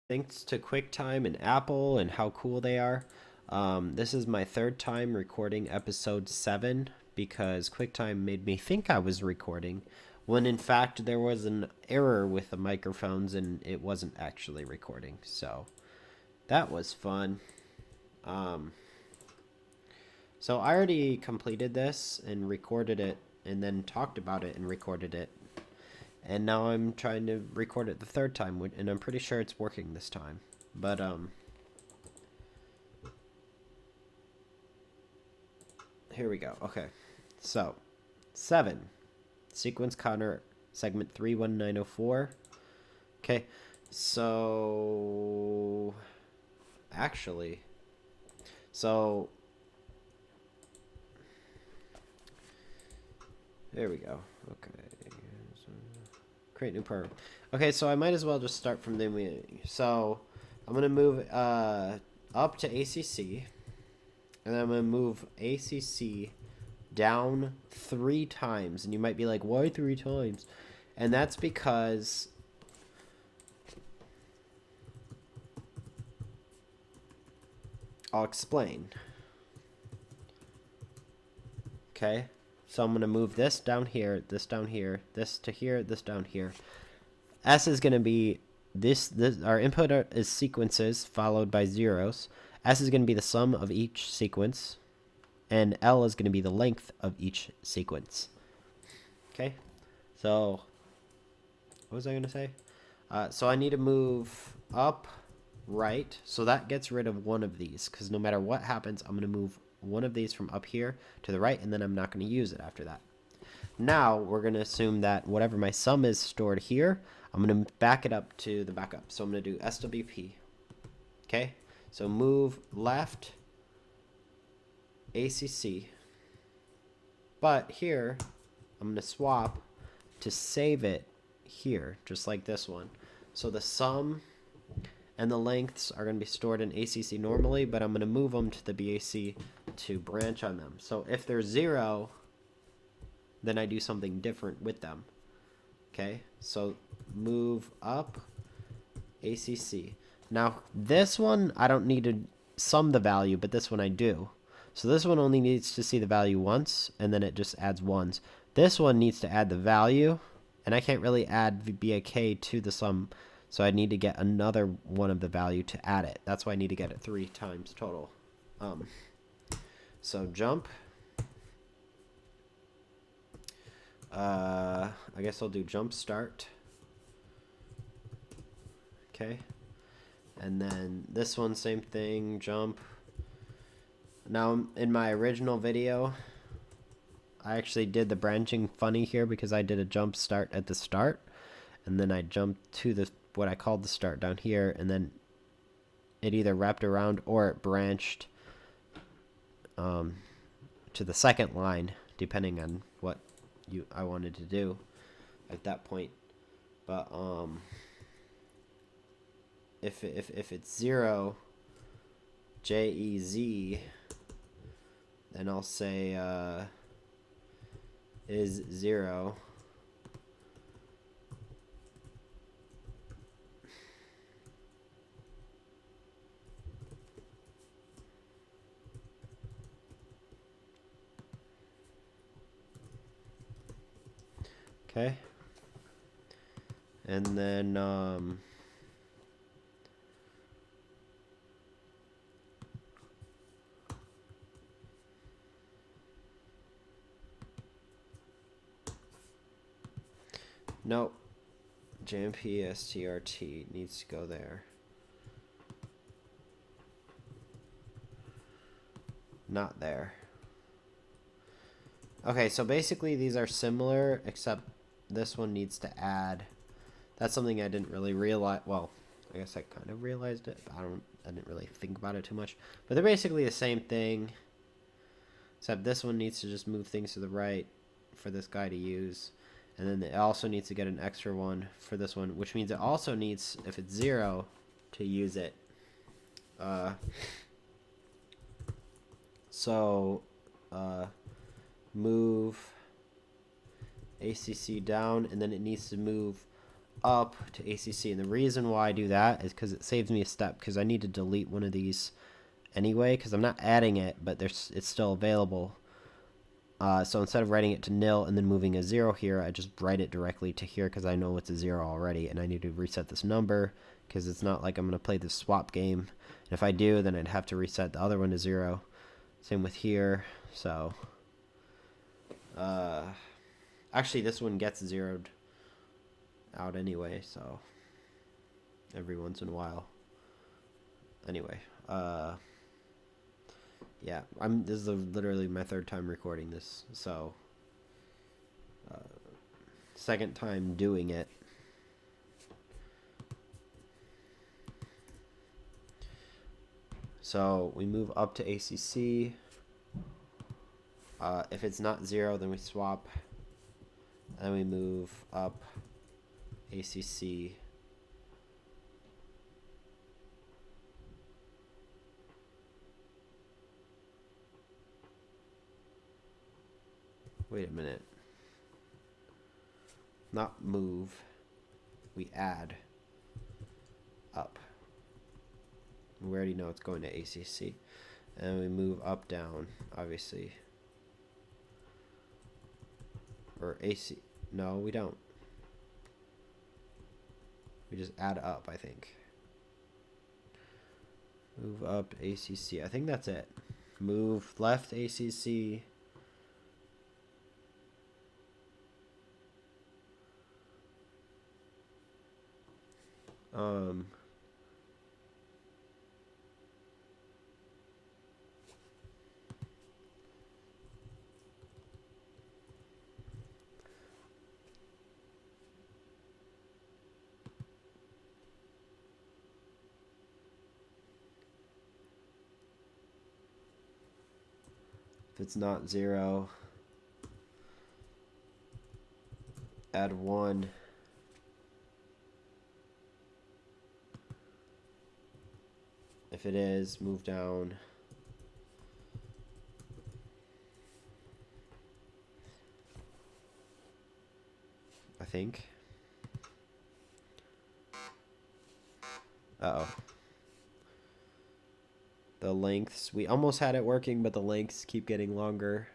Thanks to QuickTime and Apple and how cool they are. This is my third time recording episode 7 because QuickTime made me think I was recording when in fact there was an error with the microphones and it wasn't actually recording. So that was fun. Um, so I already completed this and recorded it and then talked about it and recorded it. And now I'm trying to record it the third time, and I'm pretty sure it's working this time. But, here we go. Okay. So, 7. Sequence counter, segment 31904. Okay. So, actually, so, there we go. Okay. Create new program. Okay, so I might as well just start from the beginning. So I'm gonna move up to ACC, and then I'm gonna move ACC down 3 times. And you might be like, why 3 times? And that's because I'll explain. Okay. So I'm going to move this down here, this down here, this to here, this down here. S is going to be this our input is sequences followed by zeros. S is going to be the sum of each sequence, and L is going to be the length of each sequence. Okay? So what was I going to say? So I need to move up, right. So that gets rid of one of these, because no matter what happens, I'm going to move one of these from up here to the right, and then I'm not going to use it after that. Now we're going to assume that whatever my sum is stored here, I'm going to back it up to the backup. So I'm going to do SWP. Okay, so move left ACC, but here I'm going to swap to save it here, just like this one. So the sum and the lengths are going to be stored in ACC normally, but I'm going to move them to the BAC to branch on them. So if they're 0, then I do something different with them. Okay, so move up ACC. Now this one I don't need to sum the value, but this one I do. So this one only needs to see the value once, and then it just adds ones. This one needs to add the value, and I can't really add BAK to the sum, so I need to get another one of the value to add it. That's why I need to get it 3 times total. So jump. I guess I'll do jump start. Okay. And then this one, same thing, jump. Now, in my original video, I actually did the branching funny here because I did a jump start at the start, and then I jumped to the what I called the start down here, and then it either wrapped around or it branched to the second line, depending on what I wanted to do at that point. But if it's 0 JEZ, then I'll say is 0 okay, and then nope, JMP STRT needs to go there. Not there. Okay, so basically these are similar, except this one needs to add. That's something I didn't really realize. Well, I guess I kind of realized it, but I didn't really think about it too much. But they're basically the same thing, except this one needs to just move things to the right for this guy to use. And then it also needs to get an extra one for this one, which means it also needs, if it's 0, to use it. So move ACC down, and then it needs to move up to ACC. And the reason why I do that is because it saves me a step, because I need to delete one of these anyway, because I'm not adding it, but it's still available. So instead of writing it to nil and then moving a 0 here, I just write it directly to here because I know it's a 0 already, and I need to reset this number because it's not like I'm going to play this swap game. And if I do, then I'd have to reset the other one to 0. Same with here. So actually this one gets zeroed out anyway, so every once in a while. Anyway, yeah, this is literally my 3rd time recording this, so 2nd time doing it. So we move up to ACC. If it's not 0, then we swap, and we move up ACC. Wait a minute. Not move. We add up. We already know it's going to ACC. And we move up, down, obviously. Or AC. No, we don't. We just add up, I think. Move up ACC. I think that's it. Move left ACC. If it's not 0, add 1. If it is, move down. I think. Uh-oh. The lengths, we almost had it working, but the lengths keep getting longer.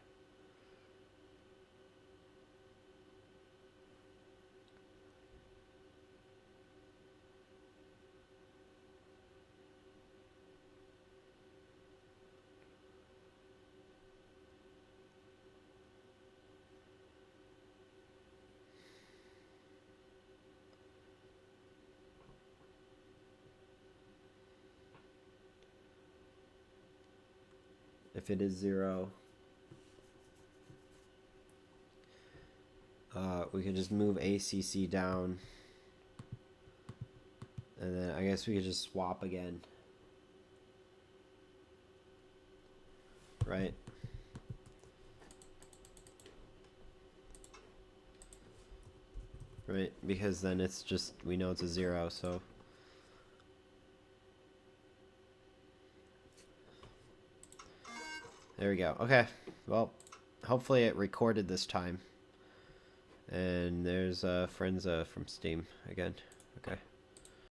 If it is 0, we could just move ACC down, and then I guess we could just swap again, right? Right, because then it's just, we know it's a 0, so there we go. Okay, well, hopefully it recorded this time. And there's friends from Steam again.